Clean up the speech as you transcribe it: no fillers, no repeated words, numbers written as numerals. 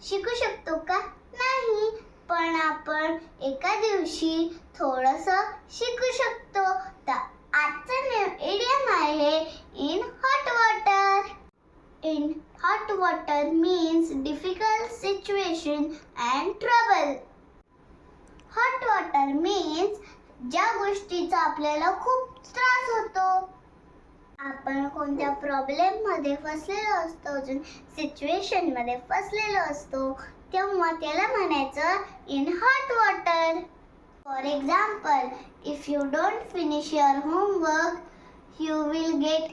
शिकू शकतो का? नाही, पण आपण एका दिवशी थोडंसं शिकू शकतो. तर आजचं इडियम आहे in hot water. In hot water means difficult situation and trouble. Hot water means ज्या गोष्टीचा आपल्याला खूप त्रास होतो. आपण कोणत्या प्रॉब्लेम मध्ये फसलेलो असतो, सिच्युएशन मध्ये फसलेलो असतो, तेव्हा त्याला म्हणायचं in hot water. For example, if you don't finish your homework, you will get